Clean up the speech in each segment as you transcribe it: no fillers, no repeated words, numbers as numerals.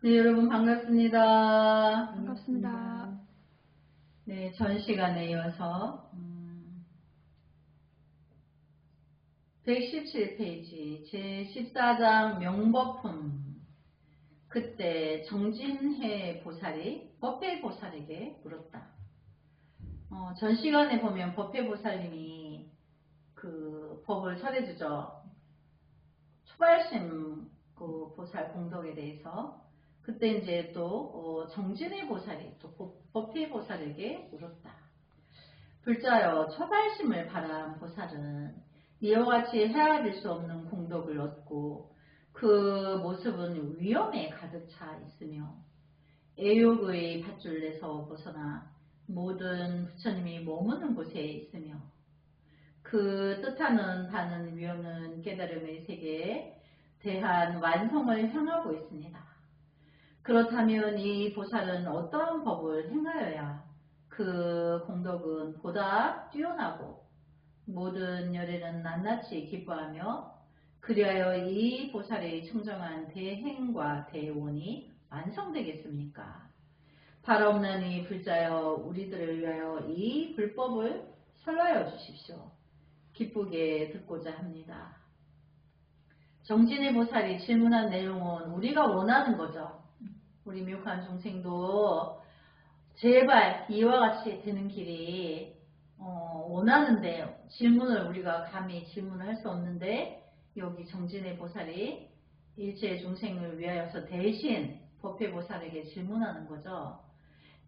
네, 여러분 반갑습니다. 반갑습니다. 네, 전 시간에 이어서 117페이지 제14장 명법품. 그때 정진해 보살이 법회 보살에게 물었다. 전 시간에 보면 법회 보살님이 그 법을 설해주죠. 초발심 그 보살 공덕에 대해서. 그때 이제 또 정진해 보살이 또 법회 보살에게 물었다. 불자여, 초발심을 바란 보살은 이와 같이 헤아릴 수 없는 공덕을 얻고 그 모습은 위험에 가득 차 있으며 애욕의 밧줄에서 벗어나 모든 부처님이 머무는 곳에 있으며 그 뜻하는 바는 위험은 깨달음의 세계에 대한 완성을 향하고 있습니다. 그렇다면 이 보살은 어떠한 법을 행하여야 그 공덕은 보다 뛰어나고 모든 열애는 낱낱이 기뻐하며 그리하여 이 보살의 청정한 대행과 대원이 완성되겠습니까? 발없나니 불자여, 우리들을 위하여 이 불법을 설하여 주십시오. 기쁘게 듣고자 합니다. 정진의 보살이 질문한 내용은 우리가 원하는 거죠. 우리 미혹한 중생도 제발 이와 같이 되는 길이 원하는데 질문을 우리가 감히 질문을 할 수 없는데 여기 정진의 보살이 일체 중생을 위하여서 대신 법회 보살에게 질문하는 거죠.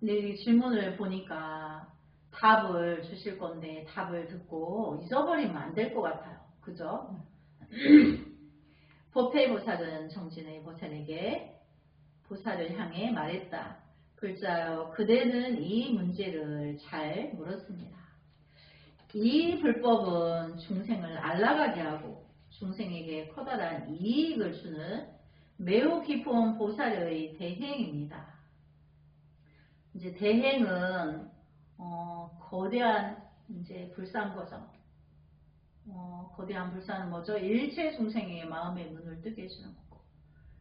근데 이 질문을 보니까 답을 주실 건데 답을 듣고 잊어버리면 안 될 것 같아요. 그죠? 법회 보살은 정진의 보살에게 보살을 향해 말했다. 불자여, 그대는 이 문제를 잘 물었습니다. 이 불법은 중생을 안락하게 하고 중생에게 커다란 이익을 주는 매우 깊은 보살의 대행입니다. 이제 대행은 거대한 이제 불사인 거죠. 거대한 불사는 뭐죠? 일체 중생의 마음의 문을 뜨게 해주는 거고,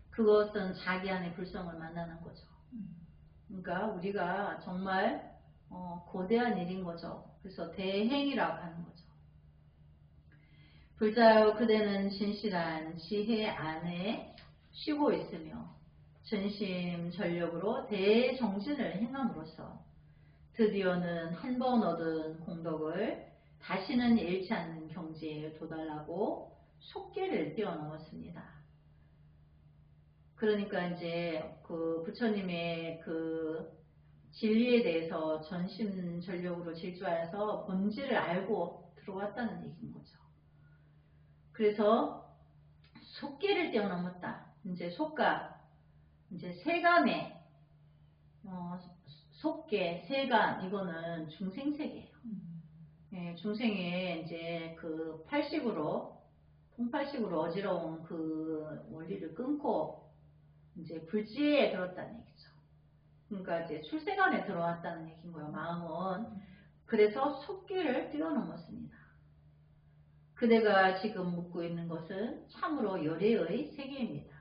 그것은 자기 안의 불성을 만나는 거죠. 그러니까 우리가 정말 거대한 일인 거죠. 그래서 대행이라고 하는 거죠. 불자여, 그대는 진실한 지혜 안에 쉬고 있으며 전심 전력으로 대정진을 행함으로써 드디어는 한 번 얻은 공덕을 다시는 잃지 않는 경지에 도달하고 속계를 뛰어넘었습니다. 그러니까 이제 그 부처님의 그 진리에 대해서 전심전력으로 질주하여서 본질을 알고 들어왔다는 얘기인 거죠. 그래서 속계를 뛰어넘었다. 이제 속가, 이제 세간의 속계, 세간, 이거는 중생세계예요. 예, 중생의 이제 그 통팔식으로 어지러운 그 원리를 끊고 이제 불지에 들었다는 얘기죠. 그러니까 이제 출세간에 들어왔다는 얘기인 거예요. 마음은. 그래서 속계를 뛰어넘었습니다. 그대가 지금 묻고 있는 것은 참으로 열애의 세계입니다.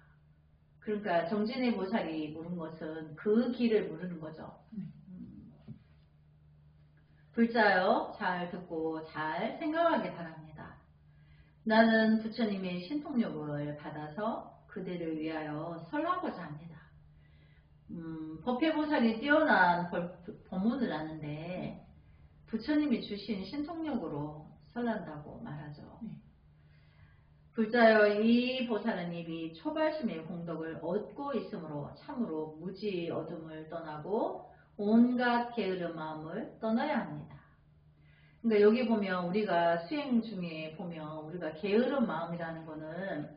그러니까 정진의 보살이 물은 것은 그 길을 물으는 거죠. 불자여, 잘 듣고 잘 생각하기 바랍니다. 나는 부처님의 신통력을 받아서 그대를 위하여 설하고자 합니다. 법회보살이 뛰어난 법문을 하는데 부처님이 주신 신통력으로 설한다고 말하죠. 불자여, 이 보살은 이미 초발심의 공덕을 얻고 있으므로 참으로 무지 어둠을 떠나고 온갖 게으른 마음을 떠나야 합니다. 그러니까 여기 보면 우리가 수행 중에 보면 우리가 게으른 마음이라는 거는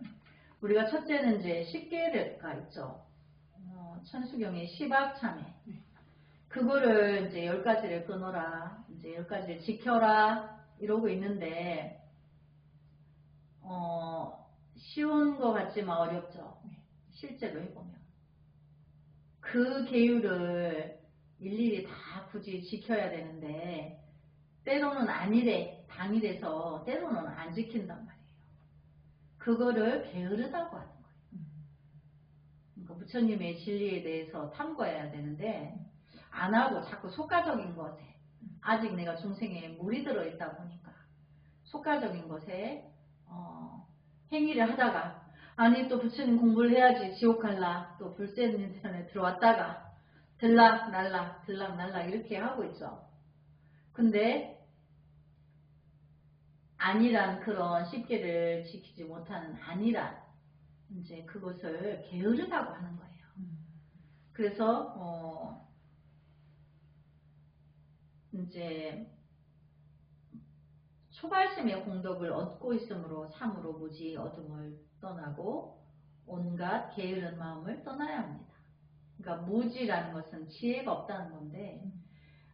우리가 첫째는 이제 십계가 있죠. 천수경의 시박참회. 그거를 이제 10가지를 끊어라, 이제 10가지를 지켜라 이러고 있는데 쉬운 것 같지만 어렵죠. 실제로 해보면 그 계율을 일일이 다 굳이 지켜야 되는데 때로는 안일해, 당일해서 때로는 안 지킨단 말이에요. 그거를 게으르다고 하는 거예요. 그러니까 부처님의 진리에 대해서 탐구해야 되는데 안 하고 자꾸 속가적인 것에 아직 내가 중생에 물이 들어있다 보니까 속가적인 것에 행위를 하다가 아니 또 부처님 공부를 해야지 지옥 갈라 또 불세는전에 들어왔다가 들락날락 들락날락 이렇게 하고 있죠. 근데 안이란 그런 십계를 지키지 못하는 안이란 이제 그것을 게으르다고 하는 거예요. 그래서 이제 초발심의 공덕을 얻고 있으므로 참으로 무지 어둠을 떠나고 온갖 게으른 마음을 떠나야 합니다. 그러니까 무지라는 것은 지혜가 없다는 건데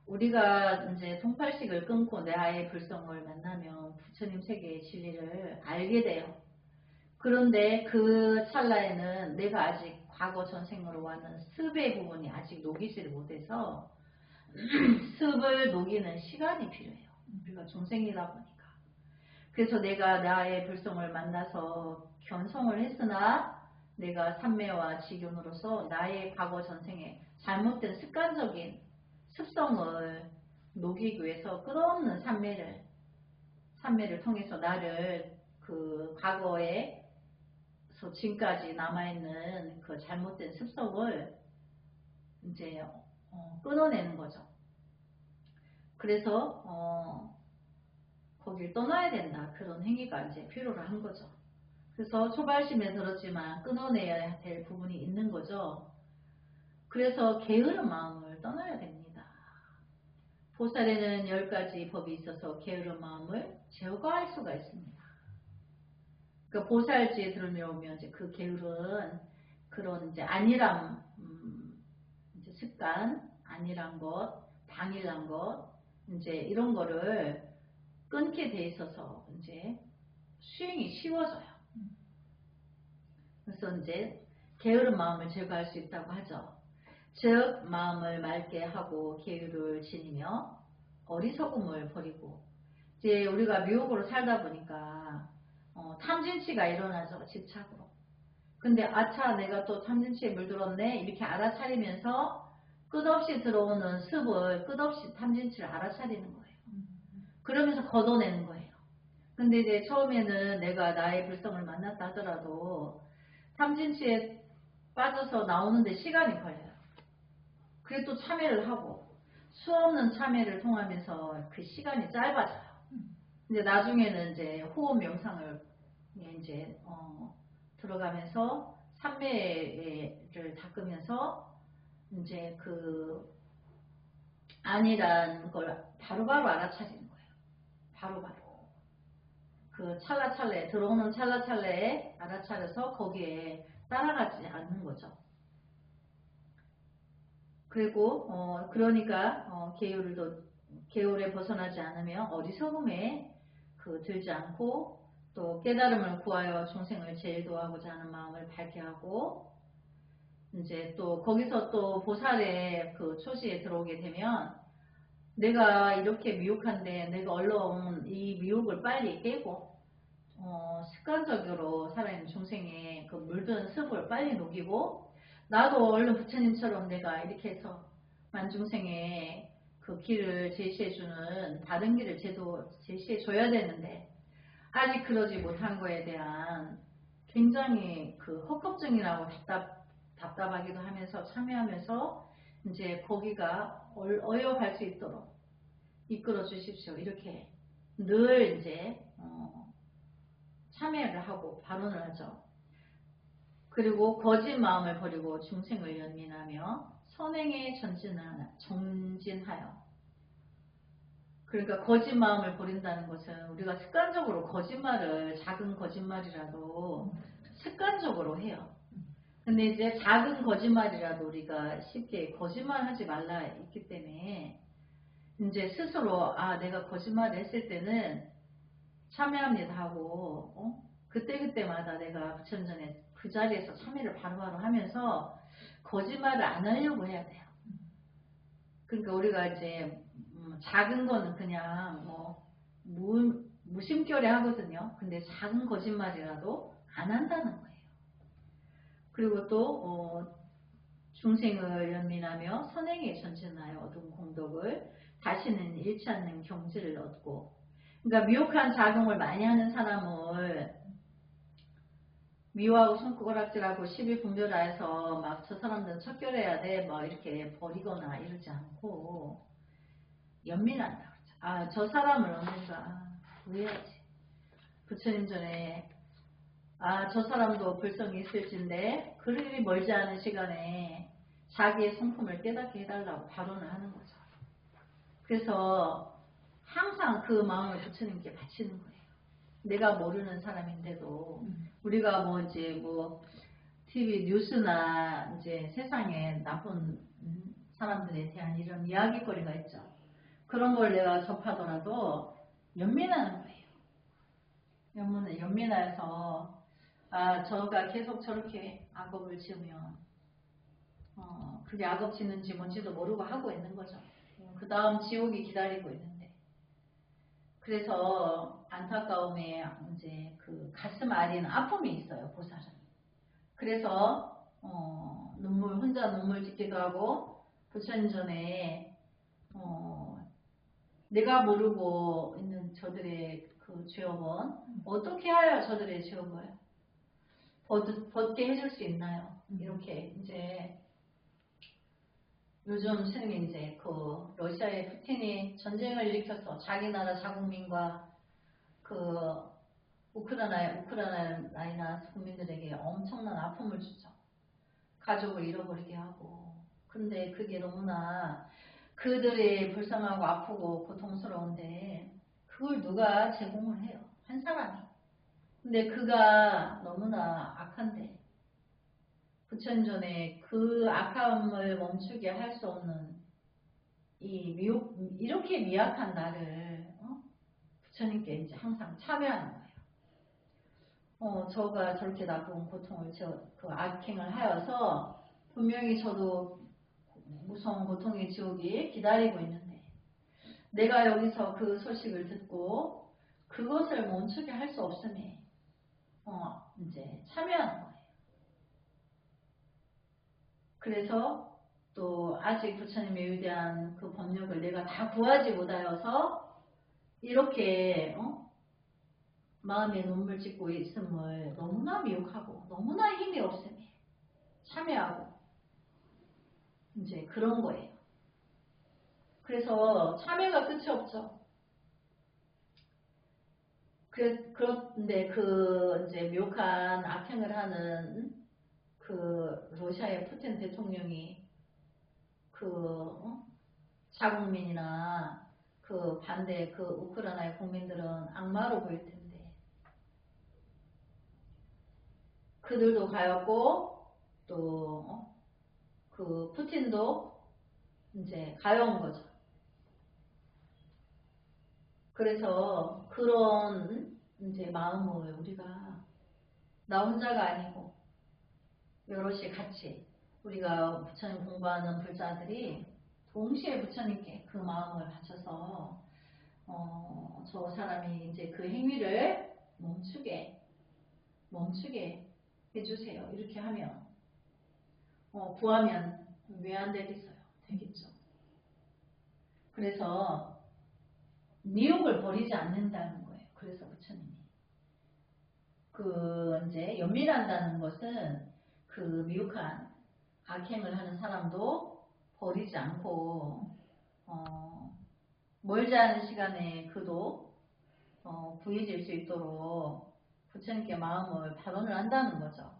우리가 이제 통팔식을 끊고 내 아의 불성을 만나면 부처님 세계의 진리를 알게 돼요. 그런데 그 찰나에는 내가 아직 과거 전생으로 왔는 습의 부분이 아직 녹이지를 못해서 습을 녹이는 시간이 필요해요. 우리가 중생이다 보니까. 그래서 내가 나의 불성을 만나서 견성을 했으나 내가 삼매와 지경으로서 나의 과거 전생에 잘못된 습관적인 습성을 녹이기 위해서 끝없는 삼매를 통해서 나를 그 과거에서 지금까지 남아있는 그 잘못된 습성을 이제 끊어내는 거죠. 그래서 거길 떠나야 된다. 그런 행위가 이제 필요로 한 거죠. 그래서 초발심에 들었지만 끊어내야 될 부분이 있는 거죠. 그래서 게으른 마음을 떠나야 됩니다. 보살에는 10가지 법이 있어서 게으른 마음을 제어할 수가 있습니다. 그러니까 보살지에 들어오면 이제 그 게으른 그런 이제 안일함, 이제 습관, 안일한 것, 당일한 것, 이제 이런 거를 끊게 돼 있어서 이제 수행이 쉬워져요. 그래서 이제 게으른 마음을 제거할 수 있다고 하죠. 즉 마음을 맑게 하고 계율을 지니며 어리석음을 버리고 이제 우리가 미혹으로 살다 보니까 탐진치가 일어나죠. 집착으로. 근데 아차 내가 또 탐진치에 물들었네 이렇게 알아차리면서 끝없이 들어오는 습을 끝없이 탐진치를 알아차리는 거예요. 그러면서 걷어내는 거예요. 근데 이제 처음에는 내가 나의 불성을 만났다 하더라도 탐진치에 빠져서 나오는데 시간이 걸려요. 그래 또 참회를 하고 수없는 참회를 통하면서 그 시간이 짧아져요. 이제 나중에는 이제 호흡 명상을 이제 들어가면서 삼매를 닦으면서 이제 그 아니란 걸 바로바로 알아차리는 거예요. 바로바로. 그 찰나찰나에 들어오는 찰나찰나에 알아차려서 거기에 따라가지 않는 거죠. 그리고 그러니까 계율에 벗어나지 않으면 어리석음에 들지 않고 또 깨달음을 구하여 중생을 제일도하고자 하는 마음을 밝게 하고 이제 또 거기서 또 보살의 그 초시에 들어오게 되면 내가 이렇게 미혹한데 내가 얼른 이 미혹을 빨리 깨고 습관적으로 살아있는 중생의 그 물든 습을 빨리 녹이고 나도 얼른 부처님처럼 내가 이렇게 해서 만중생의 그 길을 제시해주는 다른 길을 제시해줘야 되는데 아직 그러지 못한 거에 대한 굉장히 그 헛걱정이라고 답답하기도 하면서 참여하면서 이제 거기가 어여갈 수 있도록 이끌어 주십시오. 이렇게 늘 이제 참여를 하고 발언을 하죠. 그리고 거짓 마음을 버리고 중생을 연민하며 선행에 정진하여 그러니까 거짓 마음을 버린다는 것은 우리가 습관적으로 거짓말을 작은 거짓말이라도 습관적으로 해요. 근데 이제 작은 거짓말이라도 우리가 쉽게 거짓말하지 말라 있기 때문에 이제 스스로 내가 거짓말을 했을 때는 참여합니다 하고 그때마다 내가 부처님 전에 그 자리에서 참여를 바로바로 하면서 거짓말을 안 하려고 해야 돼요. 그러니까 우리가 이제 작은 거는 그냥 무심결에 하거든요. 근데 작은 거짓말이라도 안 한다는 거예요. 그리고 또 중생을 연민하며 선행에 전진하여 얻은 공덕을 다시는 잃지 않는 경지를 얻고, 그러니까 미혹한 작용을 많이 하는 사람을 미워하고 손가락질하고 시비분별해서 막 저 사람들은 척결해야 돼 뭐 이렇게 버리거나 이러지 않고 연민한다. 그렇죠? 아, 저 사람을 언젠가 구해야지. 부처님 전에 저 사람도 불성이 있을진데 그리 멀지 않은 시간에 자기의 성품을 깨닫게 해달라고 발언을 하는 거죠. 그래서 항상 그 마음을 부처님께 바치는 거예요. 내가 모르는 사람인데도 우리가 뭐 이제 뭐 TV 뉴스나 이제 세상에 나쁜 사람들에 대한 이런 이야기거리가 있죠. 그런 걸 내가 접하더라도 연민하는 거예요. 연민해서 저가 계속 저렇게 악업을 지으면 그게 악업 짓는지 뭔지도 모르고 하고 있는 거죠. 그 다음 지옥이 기다리고 있는데. 그래서 안타까움에 이제 그 가슴 아린 아픔이 있어요, 보살은. 그래서 혼자 눈물 짓기도 하고 부처님 전에 내가 모르고 있는 저들의 그 죄업은 어떻게 하여 저들의 죄업을 벗게 해줄 수 있나요? 이렇게 이제 요즘 스님이 이제 그 러시아의 푸틴이 전쟁을 일으켜서 자기 나라 자국민과 그 우크라이나 국민들에게 엄청난 아픔을 주죠. 가족을 잃어버리게 하고. 근데 그게 너무나 그들이 불쌍하고 아프고 고통스러운데 그걸 누가 제공을 해요? 한 사람이. 근데 그가 너무나 악한데 부처님 전에 그 악함을 멈추게 할 수 없는 이렇게 미약한 나를 부처님께 이제 항상 참여하는 거예요. 저가 저렇게 나쁜 고통을 그 악행을 하여서 분명히 저도 무서운 고통의 지옥이 기다리고 있는데 내가 여기서 그 소식을 듣고 그것을 멈추게 할 수 없으니 이제 참여하는 거예요. 그래서 또 아직 부처님의 위대한 그 법력을 내가 다 구하지 못하여서 이렇게 마음에 눈물 짓고 있음을 너무나 미혹하고 너무나 힘이 없으니 참여하고 이제 그런 거예요. 그래서 참여가 끝이 없죠. 그런데 그 이제 미혹한 악행을 하는 그 러시아의 푸틴 대통령이 그 자국민이나 그 반대 그 우크라이나의 국민들은 악마로 보일 텐데 그들도 가였고 또 그 푸틴도 이제 가여운 거죠. 그래서 그런 이제 마음을 우리가 나 혼자가 아니고 여럿이 같이 우리가 부처님 공부하는 불자들이 동시에 부처님께 그 마음을 바쳐서 저 사람이 이제 그 행위를 멈추게 해주세요. 이렇게 하면 구하면 왜 안 되겠어요? 되겠죠. 그래서 미혹을 버리지 않는다는 거예요. 그래서 부처님이 그 이제 연민한다는 것은 그 미혹한 악행을 하는 사람도 버리지 않고 멀지 않은 시간에 그도 구해질 수 있도록 부처님께 마음을 발언을 한다는 거죠.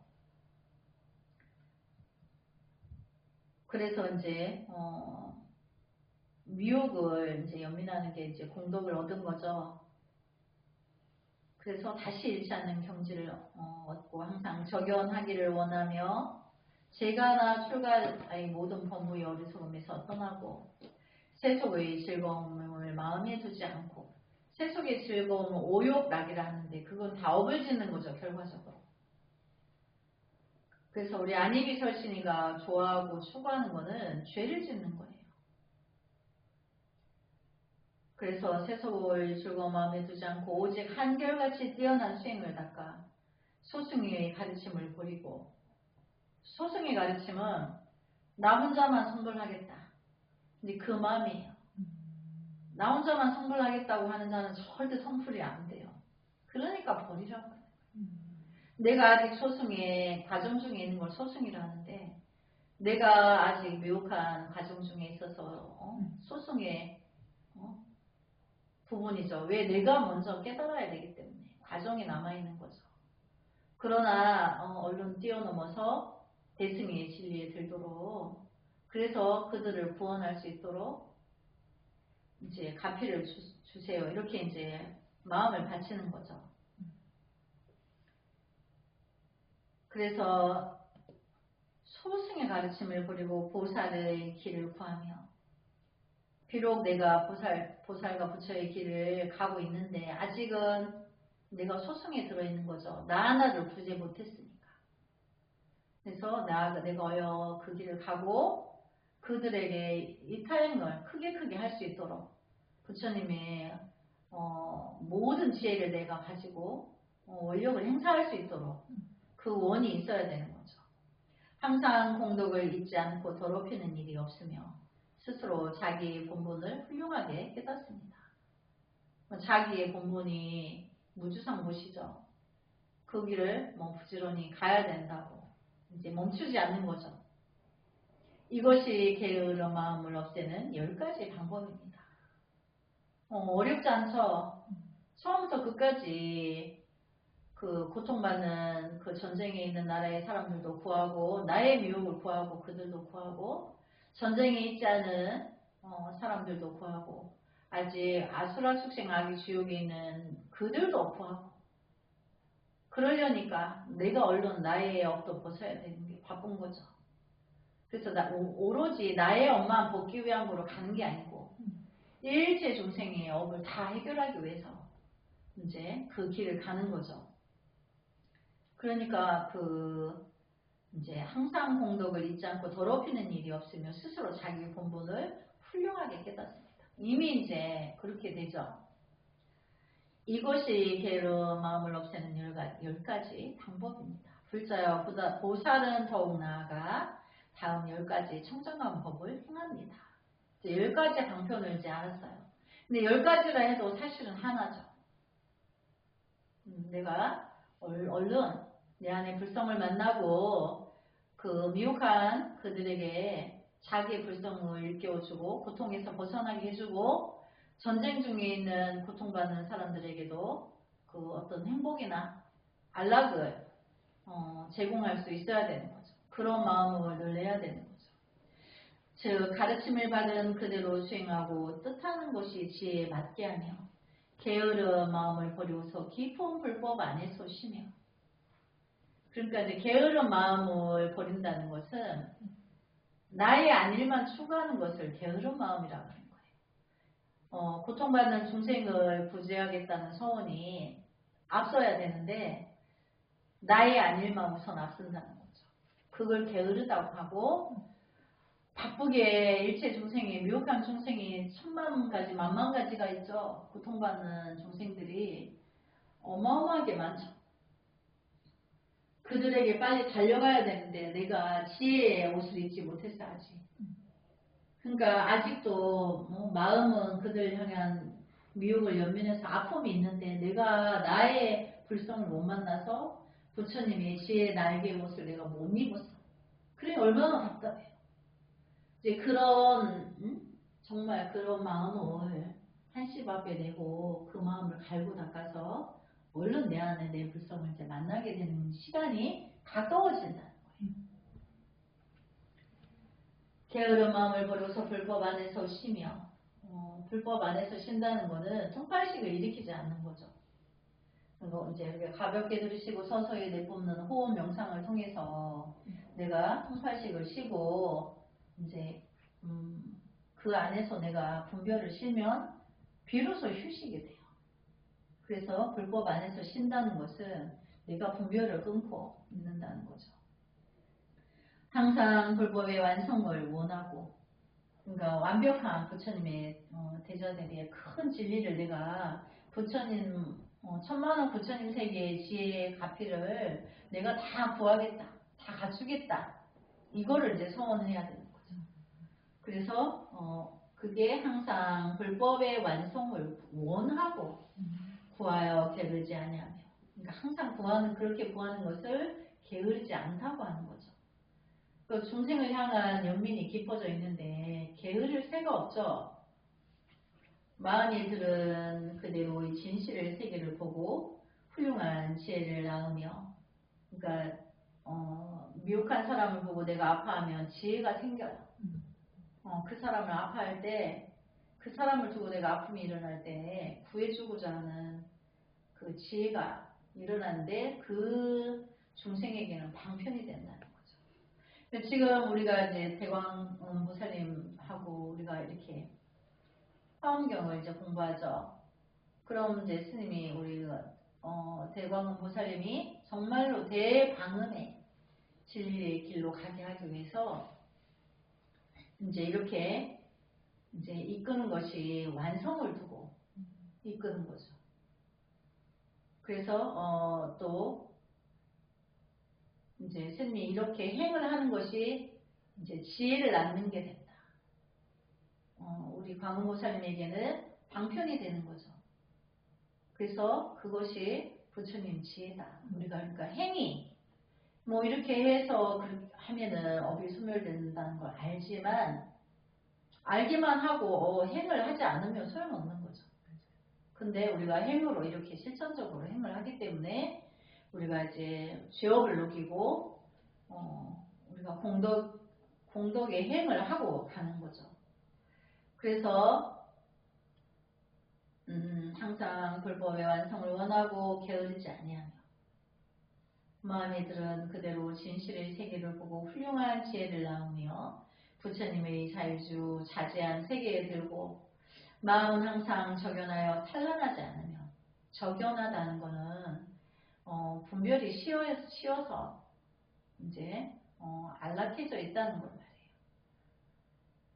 그래서 이제 미혹을 이제 연민하는 게 이제 공덕을 얻은 거죠. 그래서 다시 잃지 않는 경지를 얻고 항상 적연하기를 원하며 재가나 출가의 모든 범부의 어리석음에서 떠나고 세속의 즐거움을 마음에 두지 않고 세속의 즐거움은 오욕락이라 하는데 그건 다 업을 짓는 거죠. 결과적으로. 그래서 우리 안익이 설신이가 좋아하고 추구하는 거는 죄를 짓는 거예요. 그래서 세속을 즐거운 마음에 두지 않고 오직 한결같이 뛰어난 수행을 닦아 소승의 가르침을 버리고 소승의 가르침은 나 혼자만 성불하겠다. 근데 그 마음이에요. 나 혼자만 성불하겠다고 하는 자는 절대 성불이 안 돼요. 그러니까 버리라고 해요. 내가 아직 소승의 과정 중에 있는 걸 소승이라 하는데 내가 아직 미혹한 과정 중에 있어서 소승의 부분이죠. 왜 내가 먼저 깨달아야 되기 때문에 과정이 남아있는 거죠. 그러나 얼른 뛰어넘어서 대승의 진리에 들도록 그래서 그들을 구원할 수 있도록 이제 가피를 주세요. 이렇게 이제 마음을 바치는 거죠. 그래서 소승의 가르침을 버리고 보살의 길을 구하며 비록 내가 보살과 부처의 길을 가고 있는데 아직은 내가 소승에 들어있는 거죠. 나 하나를 구제 못했으니까. 그래서 내가 어여 그 길을 가고 그들에게 이 타행을 크게 할 수 있도록 부처님의 모든 지혜를 내가 가지고 원력을 행사할 수 있도록 그 원이 있어야 되는 거죠. 항상 공덕을 잊지 않고 더럽히는 일이 없으며 스스로 자기의 본분을 훌륭하게 깨닫습니다. 자기의 본분이 무주상 못이죠. 그 길을 부지런히 가야 된다고 이제 멈추지 않는 거죠. 이것이 게으른 마음을 없애는 10가지 방법입니다. 어렵지 않죠? 처음부터 끝까지 그 고통받는 그 전쟁에 있는 나라의 사람들도 구하고 나의 미혹을 구하고 그들도 구하고 전쟁에 있지 않은 사람들도 구하고 아직 아수라 숙생 아기 지옥에 있는 그들도 구하고 그러려니까 내가 얼른 나의 업도 벗어야 되는 게 바쁜 거죠. 그래서 오로지 나의 업만 벗기 위한 거로 가는 게 아니고 일체 중생의 업을 다 해결하기 위해서 이제 그 길을 가는 거죠. 그러니까 이제 항상 공덕을 잊지 않고 더럽히는 일이 없으며 스스로 자기 본분을 훌륭하게 깨닫습니다. 이미 이제 그렇게 되죠. 이것이 게으른 마음을 없애는 10가지 방법입니다. 불자여 보살은 더욱 나아가 다음 10가지 청정한 법을 행합니다. 이제 10가지 방편을 이제 알았어요. 근데 10가지라 해도 사실은 하나죠. 내가 얼른 내 안에 불성을 만나고 그 미혹한 그들에게 자기의 불성을 일깨워주고 고통에서 벗어나게 해주고 전쟁 중에 있는 고통받는 사람들에게도 그 어떤 행복이나 안락을 제공할 수 있어야 되는 거죠. 그런 마음을 늘 내야 되는 거죠. 즉 가르침을 받은 그대로 수행하고 뜻하는 것이 지혜에 맞게 하며 게으른 마음을 버리고서 깊은 불법 안에서 쉬며 그러니까 이제 게으른 마음을 버린다는 것은 나의 안일만 추구하는 것을 게으른 마음이라고 하는 거예요. 고통받는 중생을 구제하겠다는 소원이 앞서야 되는데 나의 안일만 우선 앞선다는 거죠. 그걸 게으르다고 하고 바쁘게 일체 중생이 미혹한 중생이 10,000,000가지 만만가지가 있죠. 고통받는 중생들이 어마어마하게 많죠. 그들에게 빨리 달려가야 되는데 내가 지혜의 옷을 입지 못했어 아직. 그러니까 아직도 마음은 그들 향한 미혹을 연민해서 아픔이 있는데 내가 나의 불성을 못 만나서 부처님의 지혜의 날개의 옷을 내가 못 입었어. 그래 얼마나 답답해요. 이제 정말 그런 마음을 한시 앞에 내고 그 마음을 갈고 닦아서 얼른 내 안에 내 불성을 이제 만나게 되는 시간이 가까워진다는 거예요. 게으른 마음을 버려서 불법 안에서 쉬며 불법 안에서 쉰다는 거는 통팔식을 일으키지 않는 거죠. 그리고 이제 이렇게 가볍게 들으시고 서서히 내뿜는 호흡 명상을 통해서 내가 통팔식을 쉬고 이제 그 안에서 내가 분별을 쉬면 비로소 휴식이 돼요. 그래서 불법 안에서 쉰다는 것은 내가 분별을 끊고 있는다는 거죠. 항상 불법의 완성을 원하고 그러니까 완벽한 부처님의 대전에 큰 진리를 내가 부처님 천만원 부처님 세계의 지혜의 가피를 내가 다 구하겠다. 다 갖추겠다. 이거를 이제 소원해야 되는 거죠. 그래서 그게 항상 불법의 완성을 원하고 구하여 게으르지 아니하며. 그러니까 항상 그렇게 구하는 것을 게으르지 않다고 하는 거죠. 그 중생을 향한 연민이 깊어져 있는데 게으를 새가 없죠. 마음이 들은 그대로 이 진실의 세계를 보고 훌륭한 지혜를 낳으며, 그러니까 미혹한 사람을 보고 내가 아파하면 지혜가 생겨요. 그 사람을 아파할 때, 그 사람을 두고 내가 아픔이 일어날 때 구해주고자 하는 그 지혜가 일어나는데 그 중생에게는 방편이 된다는 거죠. 지금 우리가 이제 대광보살님하고 우리가 이렇게 화엄경을 이제 공부하죠. 그럼 이제 스님이 대광보살님이 정말로 대방음의 진리의 길로 가게 하기 위해서 이제 이렇게 이제 이끄는 것이 완성을 두고 이끄는 거죠. 그래서 또 이제 스님이 이렇게 행을 하는 것이 이제 지혜를 낳는 게 된다. 우리 광음보살님에게는 방편이 되는 거죠. 그래서 그것이 부처님 지혜다. 우리가 그러니까 행위 뭐 이렇게 해서 하면은 업이 소멸된다는 걸 알지만, 알기만 하고 행을 하지 않으면 소용없는 거죠. 근데 우리가 행으로 이렇게 실천적으로 행을 하기 때문에 우리가 이제 죄업을 녹이고 우리가 공덕의 행을 하고 가는 거죠. 그래서 항상 불법의 완성을 원하고 게으르지 아니하며 마음에 들은 그대로 진실의 세계를 보고 훌륭한 지혜를 낳으며 부처님의 자유주 자제한 세계에 들고 마음은 항상 적연하여 탄란하지 않으며, 적연하다는 거는 분별이 쉬워서 이제 안락해져 있다는 걸 말이에요.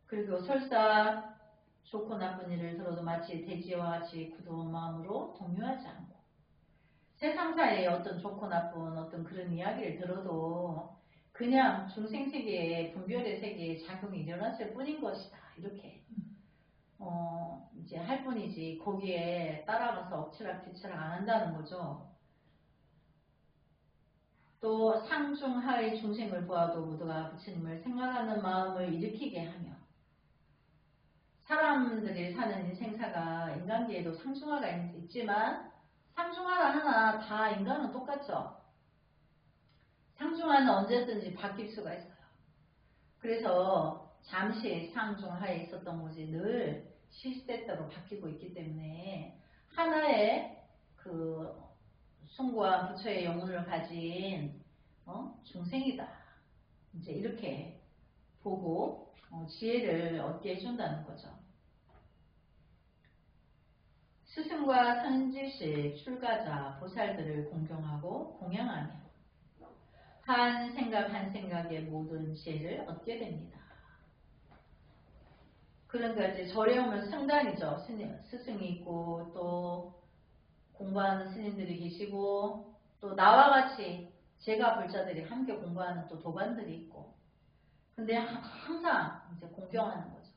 그리고 설사 좋고 나쁜 일을 들어도 마치 대지와 같이 굳은 마음으로 동요하지 않고, 세상사의 어떤 좋고 나쁜 어떤 그런 이야기를 들어도 그냥 중생세계의 분별의 세계에 작용이 일어났을 뿐인 것이다. 이렇게 이제 할 뿐이지 거기에 따라가서 엎치락뒤치락 안 한다는 거죠. 또 상중하의 중생을 보아도 모두가 부처님을 생각하는 마음을 일으키게 하며, 사람들이 사는 인생사가 인간계에도 상중하가 있지만 상중하나 하나 다 인간은 똑같죠. 상중하는 언제든지 바뀔 수가 있어요. 그래서 잠시 상중하에 있었던 것이 늘 시시때때로 바뀌고 있기 때문에 하나의 그 숭고한 부처의 영혼을 가진 중생이다. 이제 이렇게 보고 지혜를 얻게 해준다는 거죠. 스승과 선지식, 출가자, 보살들을 공경하고 공양하며 한 생각 한 생각의 모든 지혜를 얻게 됩니다. 그러니까 이제 절에 오면 성당이죠. 스승이 있고 또 공부하는 스님들이 계시고 또 나와 같이 제가 불자들이 함께 공부하는 또 도반들이 있고, 근데 항상 이제 공경하는 거죠.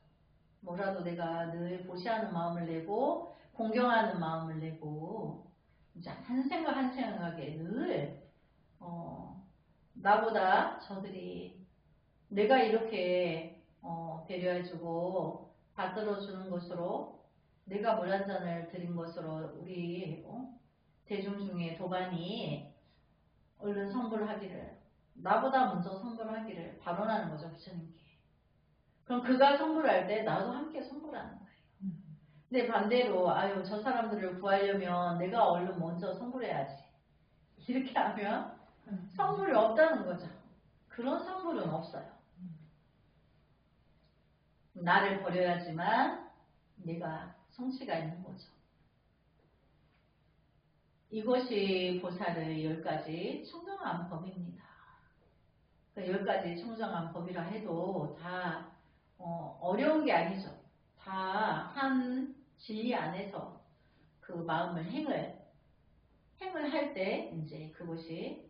뭐라도 내가 늘 보시하는 마음을 내고 공경하는 마음을 내고 이제 한 생각 한 생각에 늘 나보다 저들이 내가 이렇게 배려해주고 받들어주는 것으로 내가 물 한 잔을 드린 것으로 우리 대중 중에 도반이 얼른 선물하기를, 나보다 먼저 선물하기를 발언하는 거죠. 부처님께. 그럼 그가 선물할 때 나도 함께 선물하는 거예요. 근데 반대로 아유 저 사람들을 구하려면 내가 얼른 먼저 선물해야지 이렇게 하면 선물이 없다는 거죠. 그런 선물은 없어요. 나를 버려야지만 내가 성취가 있는 거죠. 이것이 보살의 10가지 청정한 법입니다. 그 10가지 청정한 법이라 해도 다 어려운 게 아니죠. 다 한 진리 안에서 그 마음을 행을 할 때 이제 그것이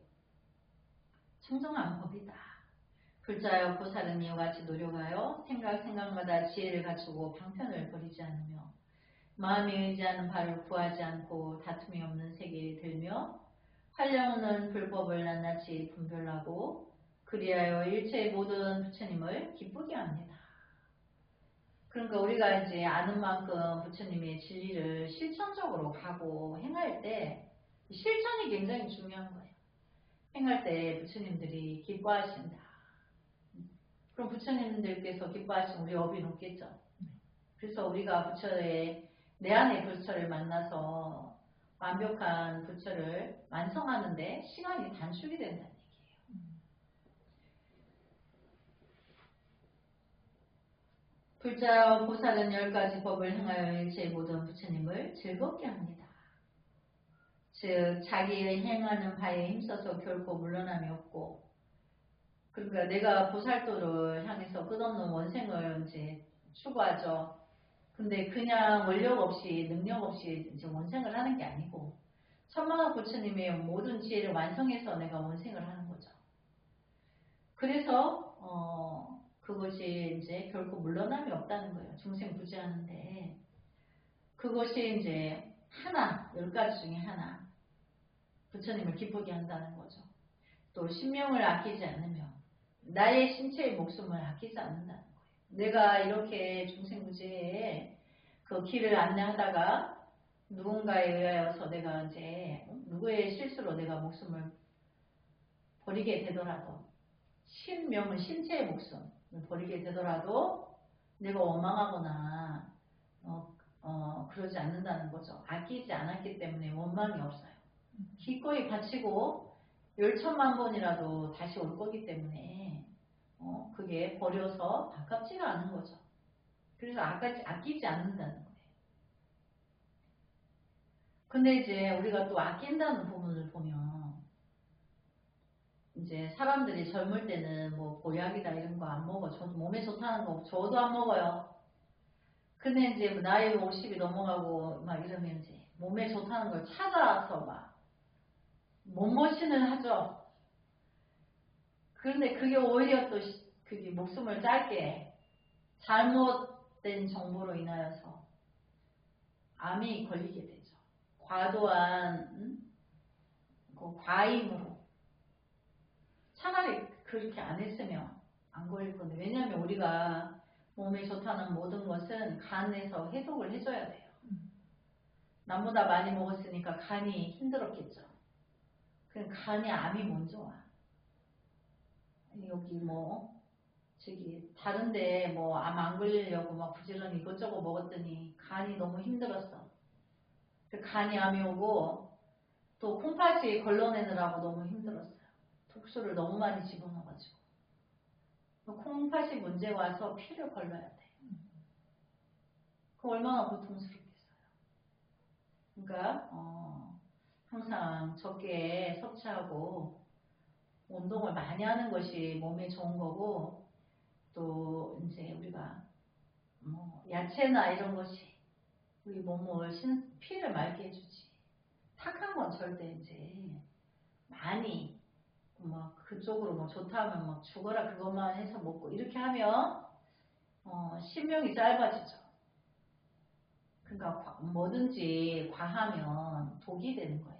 청정한 법이다. 불자여 보살은 이와 같이 노력하여 생각마다 지혜를 갖추고 방편을 버리지 않으며 마음이 의지하는 바를 구하지 않고 다툼이 없는 세계에 들며 활려오는 불법을 낱낱이 분별하고 그리하여 일체의 모든 부처님을 기쁘게 합니다. 그러니까 우리가 이제 아는 만큼 부처님의 진리를 실천적으로 가고 행할 때 실천이 굉장히 중요한 거예요. 행할 때 부처님들이 기뻐하신다. 그럼 부처님들께서 기뻐하시면 우리 업이 높겠죠. 그래서 우리가 부처의 내 안의 부처를 만나서 완벽한 부처를 완성하는데 시간이 단축이 된다는 얘기예요. 불자 보살은 10가지 법을 행하여 일체의 모든 부처님을 즐겁게 합니다. 즉 자기의 행하는 바에 힘써서 결코 물러남이 없고 그러니까 내가 보살도를 향해서 끝없는 원생을 이제 추구하죠. 근데 그냥 원력 없이 능력 없이 이제 원생을 하는 게 아니고 천만억 부처님의 모든 지혜를 완성해서 내가 원생을 하는 거죠. 그래서 그것이 이제 결코 물러남이 없다는 거예요. 중생 부지하는데 그것이 이제 하나, 10가지 중에 하나 부처님을 기쁘게 한다는 거죠. 또 신명을 아끼지 않으며 나의 신체의 목숨을 아끼지 않는다는 거예요. 내가 이렇게 중생부지에 그 길을 안내하다가 누군가에 의하여서 내가 이제 누구의 실수로 내가 목숨을 버리게 되더라도 신명은 신체의 목숨을 버리게 되더라도 내가 원망하거나 그러지 않는다는 거죠. 아끼지 않았기 때문에 원망이 없어요. 기꺼이 바치고 10,000만 번이라도 다시 올 거기 때문에 그게 버려서 아깝지가 않은 거죠. 그래서 아끼지 않는다는 거예요. 근데 이제 우리가 또 아낀다는 부분을 보면 이제 사람들이 젊을 때는 뭐 보약이다 이런 거 안 먹어. 저도 몸에 좋다는 거 저도 안 먹어요. 근데 이제 나이 50이 넘어가고 막 이러면 이제 몸에 좋다는 걸 찾아서 막 몸보신을 하죠. 그런데 그게 오히려 또 그게 목숨을 짧게 잘못된 정보로 인하여서 암이 걸리게 되죠. 과도한 그 과잉으로 차라리 그렇게 안 했으면 안 걸릴 건데 왜냐하면 우리가 몸에 좋다는 모든 것은 간에서 해독을 해줘야 돼요. 남보다 많이 먹었으니까 간이 힘들었겠죠. 그럼 간이 암이 먼저 와. 여기 뭐 저기 다른데 뭐 암 안 걸리려고 막 부지런히 이것저것 먹었더니 간이 너무 힘들었어. 그 간이 암이 오고 또 콩팥이 걸러내느라고 너무 힘들었어요. 독소를 너무 많이 집어넣어가지고 콩팥이 문제 와서 피를 걸러야 돼. 그 얼마나 고통스럽겠어요. 그러니까 항상 적게 섭취하고 운동을 많이 하는 것이 몸에 좋은 거고 또 이제 우리가 뭐 야채나 이런 것이 우리 몸을 피를 맑게 해주지. 탁한 건 절대 이제 많이 막 그쪽으로 뭐 좋다 하면 막 죽어라 그것만 해서 먹고 이렇게 하면 신명이 짧아지죠. 그러니까 뭐든지 과하면 독이 되는 거예요.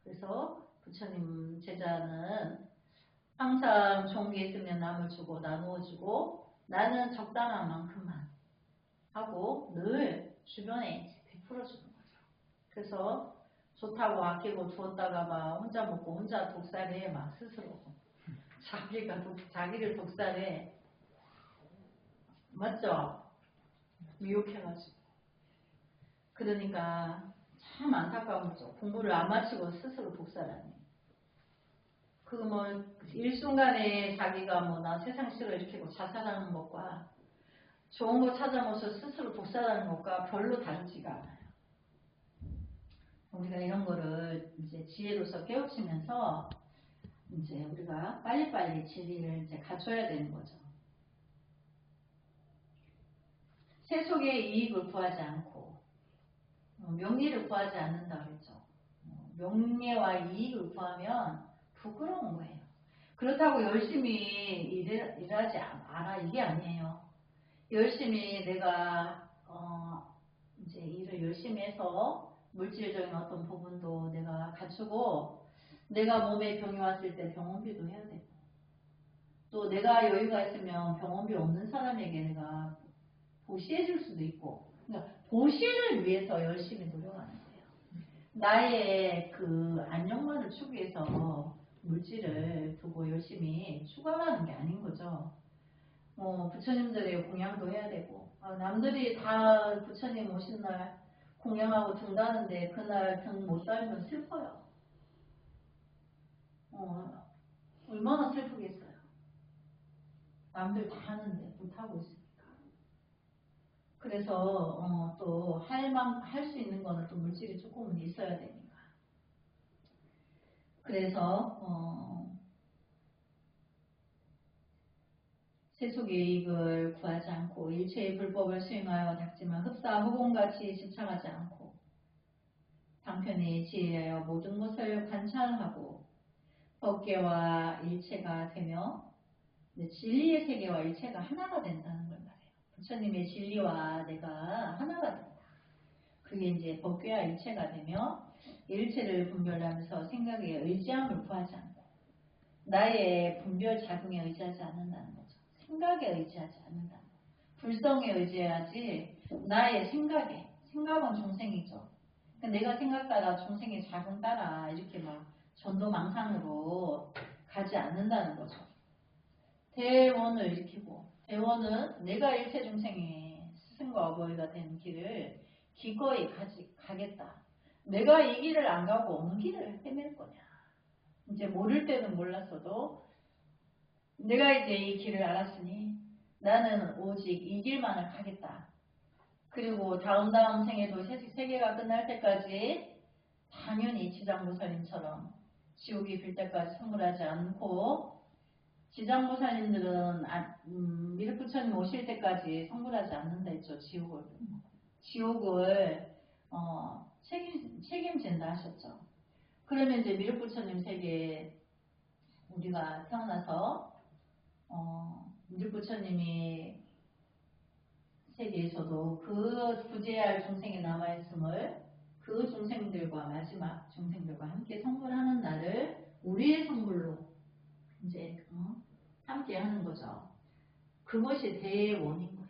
그래서 부처님 제자는 항상 종기에 있으면 남을 주고 나누어 주고 나는 적당한 만큼만 하고 늘 주변에 베풀어 주는 거죠. 그래서 좋다고 아끼고 주었다가 막 혼자 먹고 혼자 독살해 막 스스로 자기를 독살해. 맞죠? 미혹해가지고. 그러니까 참 안타까운 거죠. 공부를 안 마치고 스스로 독살하니. 그 뭐 일순간에 자기가 뭐 나 세상 싫어 이렇게 뭐 자살하는 것과 좋은 거 찾아모서 스스로 독살하는 것과 별로 다르지가 않아요. 우리가 이런 거를 이제 지혜로서 깨우치면서 이제 우리가 빨리빨리 진리를 이제 갖춰야 되는 거죠. 세속의 이익을 구하지 않고 명예를 구하지 않는다 그랬죠. 명예와 이익을 구하면 부끄러운 거예요. 그렇다고 열심히 일하지 않아 이게 아니에요. 열심히 내가 이제 일을 열심히 해서 물질적인 어떤 부분도 내가 갖추고 내가 몸에 병이 왔을 때 병원비도 해야 되고 또 내가 여유가 있으면 병원비 없는 사람에게 내가 보시해 줄 수도 있고 그러니까 보시를 위해서 열심히 노력하는 거예요. 나의 그 안녕만을 추구해서 물질을 두고 열심히 추구하는 게 아닌 거죠. 부처님들의 공양도 해야 되고 남들이 다 부처님 오신 날 공양하고 등 다는데 그날 등 못 달면 슬퍼요. 얼마나 슬프겠어요. 남들 다 하는데 못하고 있으니까. 그래서 또 할 수 있는 거는 또 물질이 조금은 있어야 되니까. 그래서 세속의 이익을 구하지 않고 일체의 불법을 수행하여 닦지만 흡사 후공같이 집착하지 않고 방편에 지혜하여 모든 것을 관찰하고 법계와 일체가 되며 진리의 세계와 일체가 하나가 된다는 걸 말해요. 부처님의 진리와 내가 하나가 된다. 그게 이제 법계와 일체가 되며 일체를 분별하면서 생각에 의지함을 구하지 않고 나의 분별 작용에 의지하지 않는다는 거죠. 생각에 의지하지 않는다. 불성에 의지해야지 나의 생각은 중생이죠. 내가 생각 따라 중생의 작용 따라 이렇게 막 전도망상으로 가지 않는다는 거죠. 대원을 일으키고 대원은 내가 일체 중생의 스승과 어버이가 된 길을 기꺼이 가겠다. 내가 이 길을 안 가고 어느 길을 헤맬 거냐. 이제 모를 때는 몰랐어도 내가 이제 이 길을 알았으니 나는 오직 이 길만을 가겠다. 그리고 다음 생에도 세계가 끝날 때까지 당연히 지장보살님처럼 지옥이 빌 때까지 성불하지 않고 지장보살님들은 미륵부처님 오실 때까지 성불하지 않는다 했죠. 지옥을 책임진다 하셨죠. 그러면 이제 미륵부처님 세계에 우리가 태어나서 미륵부처님이 세계에서도 그 구제할 중생이 남아있음을 그 중생들과 마지막 중생들과 함께 성불하는 날을 우리의 성불로 이제 함께 하는 거죠. 그것이 대원인 거예요.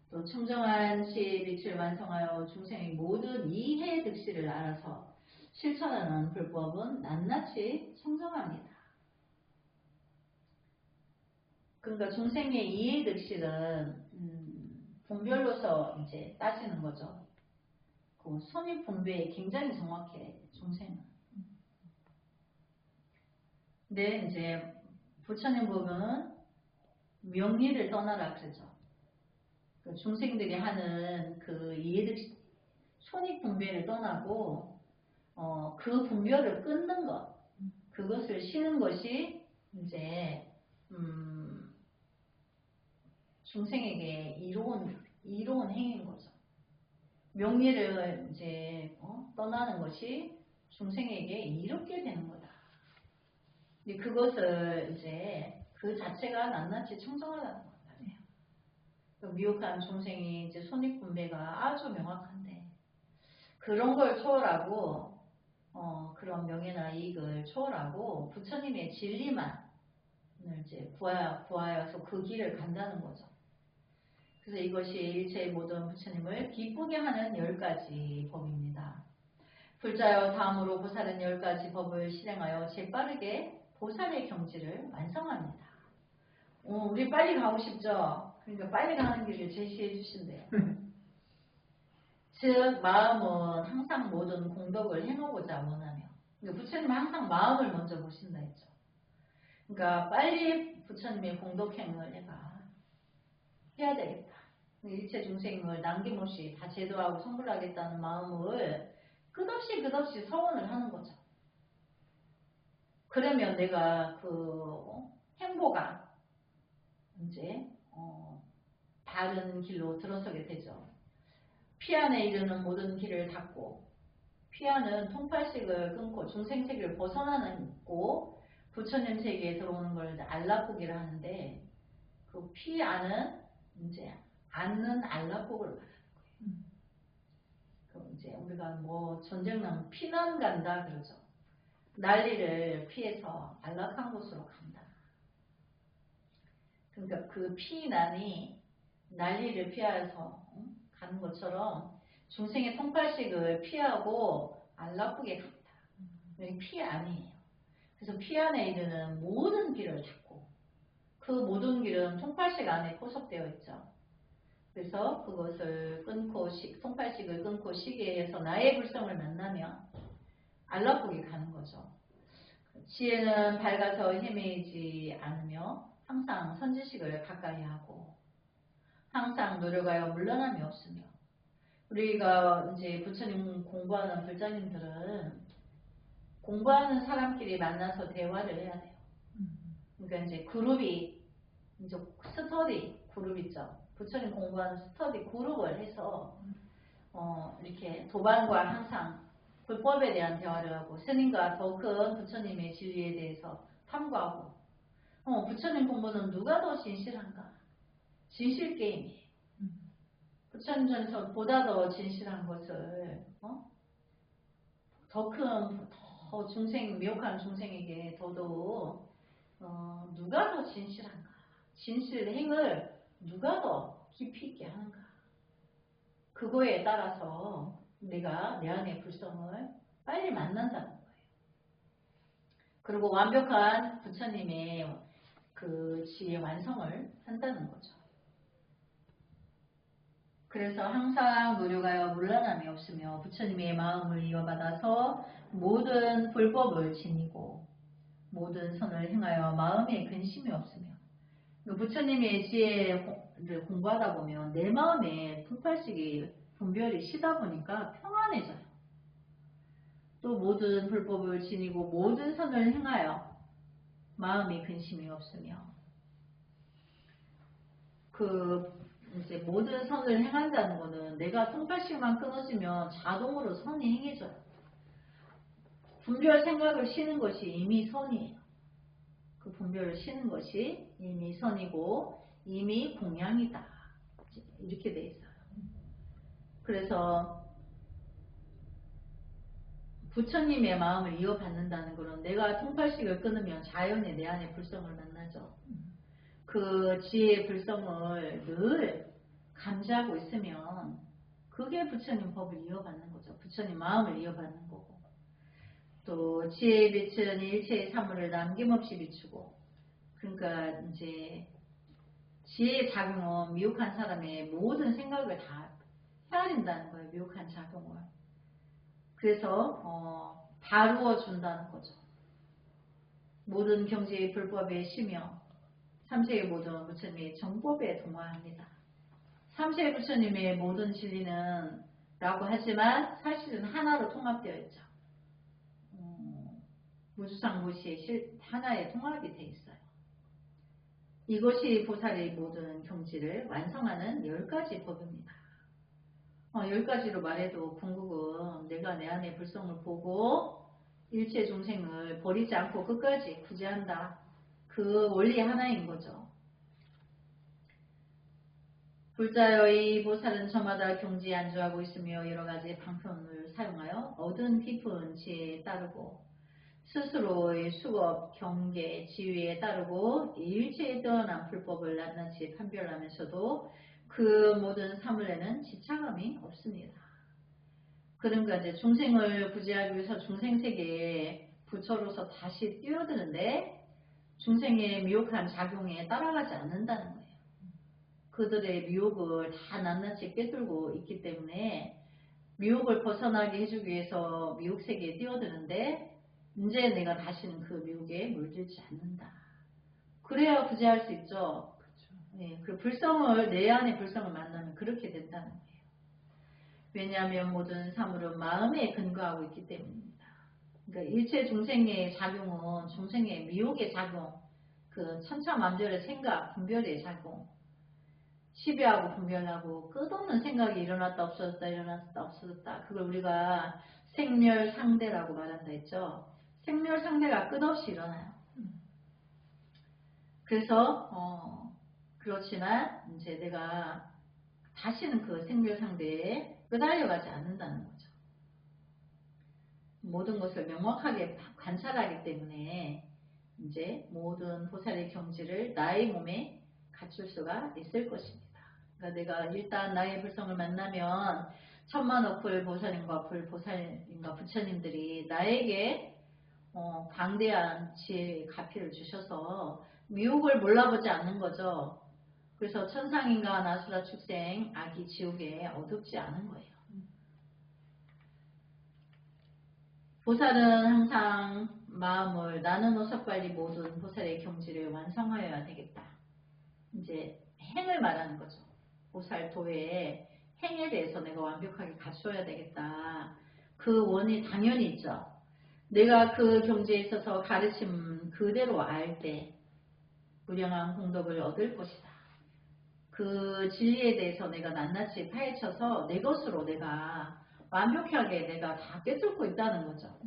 또 청정한 시의 빛을 완성하여 중생의 모든 이해 득실을 알아서 실천하는 불법은 낱낱이 청정합니다. 그러니까 중생의 이해 득실은 분별로서 이제 따지는 거죠. 그 선입 분배에 굉장히 정확해 중생은. 근데 이제 부처님 보면 명리를 떠나라 그러죠. 그 중생들이 하는 그 이해득 손익 분배를 떠나고 그 분별을 끊는 것, 그것을 쉬는 것이 이제 중생에게 이로운 행위인 거죠. 명리를 이제 떠나는 것이 중생에게 이롭게 되는 거다. 근데 그것을 이제 그 자체가 낱낱이 청정하다는 거예요. 미혹한 중생이 이제 손익분배가 아주 명확한데 그런 걸 초월하고 그런 명예나 이익을 초월하고 부처님의 진리만을 이제 구하여서 그 길을 간다는 거죠. 그래서 이것이 일체의 모든 부처님을 기쁘게 하는 10가지 법입니다. 불자여 다음으로 보살은 10가지 법을 실행하여 재빠르게 보살의 경지를 완성합니다. 우리 빨리 가고 싶죠? 그러니까 빨리 가는 길을 제시해 주신대요. 즉 마음은 항상 모든 공덕을 해놓고자 원하며 그러니까 부처님은 항상 마음을 먼저 보신다 했죠. 그러니까 빨리 부처님의 공덕행을 내가 해야 되겠다. 일체 중생을 남김없이 다 제도하고 성불하겠다는 마음을 끝없이 서원을 하는 거죠. 그러면 내가 그 행보가 이제 바른 길로 들어서게 되죠. 피안에 이르는 모든 길을 닫고 피안은 통팔식을 끊고 중생세계를 벗어나는 고 부처님 세계에 들어오는 걸 알라복이라 하는데 그 피하는 이제 않는 알라복을 말하는 거예요. 그 이제 우리가 뭐 전쟁 나면 피난 간다 그러죠. 난리를 피해서 안락한 곳으로 간다. 그러니까 그 피난이 난리를 피해서 가는 것처럼 중생의 통팔식을 피하고 안락국에 간다. 여기 피 아니에요. 그래서 피 안에 이르는 모든 길을 닫고 그 모든 길은 통팔식 안에 포섭되어 있죠. 그래서 그것을 끊고 통팔식을 끊고 시계에서 나의 불성을 만나면 안락국에 가는 거죠. 지혜는 밝아서 헤매이지 않으며 항상 선지식을 가까이 하고 항상 노력하여 물러남이 없으며 우리가 이제 부처님 공부하는 불자님들은 공부하는 사람끼리 만나서 대화를 해야 돼요. 그러니까 이제 그룹이 이제 스터디 그룹 있죠. 부처님 공부하는 스터디 그룹을 해서 이렇게 도반과 항상 불법에 대한 대화를 하고 스님과 더 큰 부처님의 진리에 대해서 탐구하고 부처님 공부는 누가 더 진실한가? 진실 게임이에요. 부처님 전에서 보다 더 진실한 것을 더 큰 더 중생 미혹한 중생에게 더더욱 누가 더 진실한가? 진실 행을 누가 더 깊이 있게 하는가? 그거에 따라서 내가 내 안의 불성을 빨리 만난다는 거예요. 그리고 완벽한 부처님의 그 지혜 완성을 한다는 거죠. 그래서 항상 노력하여 물러남이 없으며 부처님의 마음을 이어받아서 모든 불법을 지니고 모든 선을 행하여 마음에 근심이 없으며 부처님의 지혜를 공부하다 보면 내 마음에 통팔식이 분별이 쉬다 보니까 평안해져요. 또 모든 불법을 지니고 모든 선을 행하여 마음이 근심이 없으며 이제 모든 선을 행한다는 거는 내가 통팔식만 끊어지면 자동으로 선이 행해져요. 분별 생각을 쉬는 것이 이미 선이에요. 그 분별을 쉬는 것이 이미 선이고 이미 공양이다. 이렇게 돼 있어요. 그래서 부처님의 마음을 이어받는다는 것은 내가 통팔식을 끊으면 자연히 내 안에 불성을 만나죠. 그 지혜의 불성을 늘 감지하고 있으면 그게 부처님 법을 이어받는 거죠. 부처님 마음을 이어받는 거고 또 지혜의 빛은 일체의 사물을 남김없이 비추고 그러니까 이제 지혜의 작용은 미혹한 사람의 모든 생각을 다 헤아린다는 거예요. 미혹한 작용을. 그래서 다루어 준다는 거죠. 모든 경지의 불법에 쉬며 삼세의 모든 부처님의 정법에 동화합니다. 삼세의 부처님의 모든 진리는 라고 하지만 사실은 하나로 통합되어 있죠. 무주상무시의 하나에 통합이 되어 있어요. 이것이 보살의 모든 경지를 완성하는 10가지 법입니다. 10가지로 말해도 궁극은 내가 내 안의 불성을 보고 일체 중생을 버리지 않고 끝까지 구제한다. 그 원리 하나인 거죠. 불자의 보살은 저마다 경지에 안주하고 있으며 여러가지 방편을 사용하여 얻은 깊은 지혜에 따르고 스스로의 수업, 경계, 지위에 따르고 일체의 떠난 불법을 낱낱이 판별하면서도 그 모든 사물에는 지착함이 없습니다. 그러니까 이제 중생을 구제하기 위해서 중생세계에 부처로서 다시 뛰어드는데 중생의 미혹한 작용에 따라가지 않는다는 거예요. 그들의 미혹을 다 낱낱이 꿰뚫고 있기 때문에 미혹을 벗어나게 해주기 위해서 미혹세계에 뛰어드는데 이제 내가 다시는 그 미혹에 물들지 않는다. 그래야 구제할 수 있죠. 그렇죠. 네, 그 불성을 내 안의 불성을 만나면 그렇게 된다는 거예요. 왜냐하면 모든 사물은 마음에 근거하고 있기 때문입니다. 그러니까 일체 중생의 작용은 중생의 미혹의 작용, 그 천차만별의 생각, 분별의 작용, 시비하고 분별하고 끝없는 생각이 일어났다 없어졌다 일어났다 없어졌다. 그걸 우리가 생멸상대라고 말한다 했죠. 생멸상대가 끝없이 일어나요. 그래서 그렇지만 이제 내가 다시는 그 생멸 상대에 끄달려가지 않는다는 거죠. 모든 것을 명확하게 관찰하기 때문에 이제 모든 보살의 경지를 나의 몸에 갖출 수가 있을 것입니다. 그러니까 내가 일단 나의 불성을 만나면 천만億불 보살님과 불보살님과 부처님들이 나에게 방대한 지혜의 가피를 주셔서 미혹을 몰라보지 않는 거죠. 그래서 천상인간, 아수라, 축생, 악이 지옥에 어둡지 않은 거예요. 보살은 항상 마음을 나는 오석관리 모든 보살의 경지를 완성하여야 되겠다. 이제 행을 말하는 거죠. 보살 도의 행에 대해서 내가 완벽하게 갖춰야 되겠다. 그 원이 당연히 있죠. 내가 그 경지에 있어서 가르침 그대로 알 때 무량한 공덕을 얻을 것이다. 그 진리에 대해서 내가 낱낱이 파헤쳐서 내 것으로 내가 완벽하게 내가 다 꿰뚫고 있다는 거죠.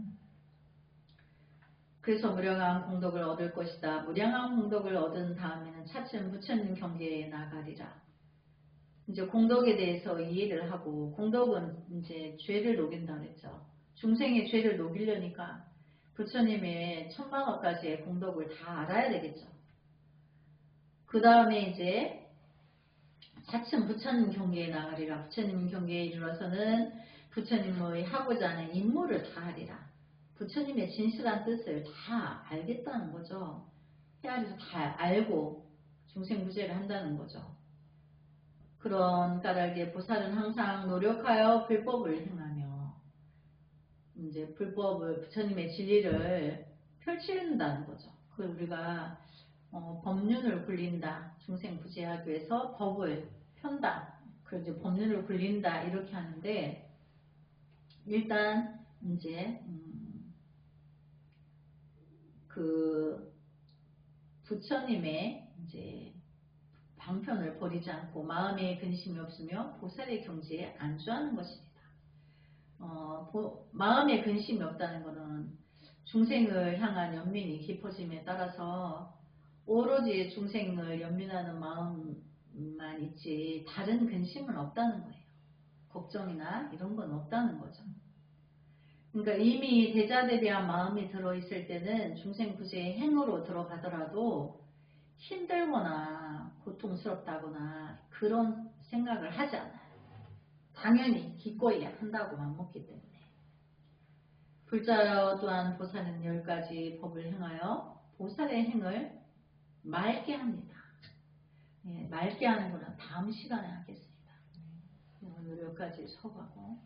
그래서 무량한 공덕을 얻을 것이다. 무량한 공덕을 얻은 다음에는 차츰 부처님 경계에 나가리라. 이제 공덕에 대해서 이해를 하고, 공덕은 이제 죄를 녹인다 그랬죠. 중생의 죄를 녹이려니까 부처님의 천만억 가지의 공덕을 다 알아야 되겠죠. 그 다음에 이제 차츰 부처님 경계에 나가리라. 부처님 경계에 이르러서는 부처님의 하고자 하는 임무를 다 하리라. 부처님의 진실한 뜻을 다 알겠다는 거죠. 헤아려서 다 알고 중생부재를 한다는 거죠. 그런 까닭에 보살은 항상 노력하여 불법을 행하며 이제 불법을 부처님의 진리를 펼친다는 거죠. 그 우리가 법륜을 굴린다, 중생 부재하기 위해서 법을 편다, 그래서 법륜을 굴린다 이렇게 하는데 일단 이제 그 부처님의 이제 방편을 버리지 않고 마음에 근심이 없으며 보살의 경지에 안주하는 것입니다. 마음에 근심이 없다는 것은 중생을 향한 연민이 깊어짐에 따라서 오로지 중생을 연민하는 마음만 있지 다른 근심은 없다는 거예요. 걱정이나 이런 건 없다는 거죠. 그러니까 이미 대자대비한 마음이 들어있을 때는 중생 부재의 행으로 들어가더라도 힘들거나 고통스럽다거나 그런 생각을 하지 않아요. 당연히 기꺼이 한다고 맘먹기 때문에. 불자여 또한 보살은 10가지 법을 행하여 보살의 행을 맑게 합니다. 예, 맑게 하는 거는 다음 시간에 하겠습니다. 오늘 10가지 서가고.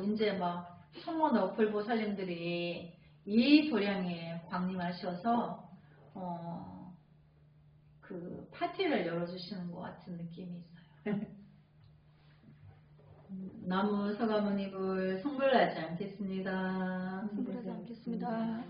이제 막 천만億불 보살님들이 이 도량에 광림하셔서 그 파티를 열어주시는 것 같은 느낌이 있어요. 나무 서가모니불 성불하지 않겠습니다. 성불하지 않겠습니다.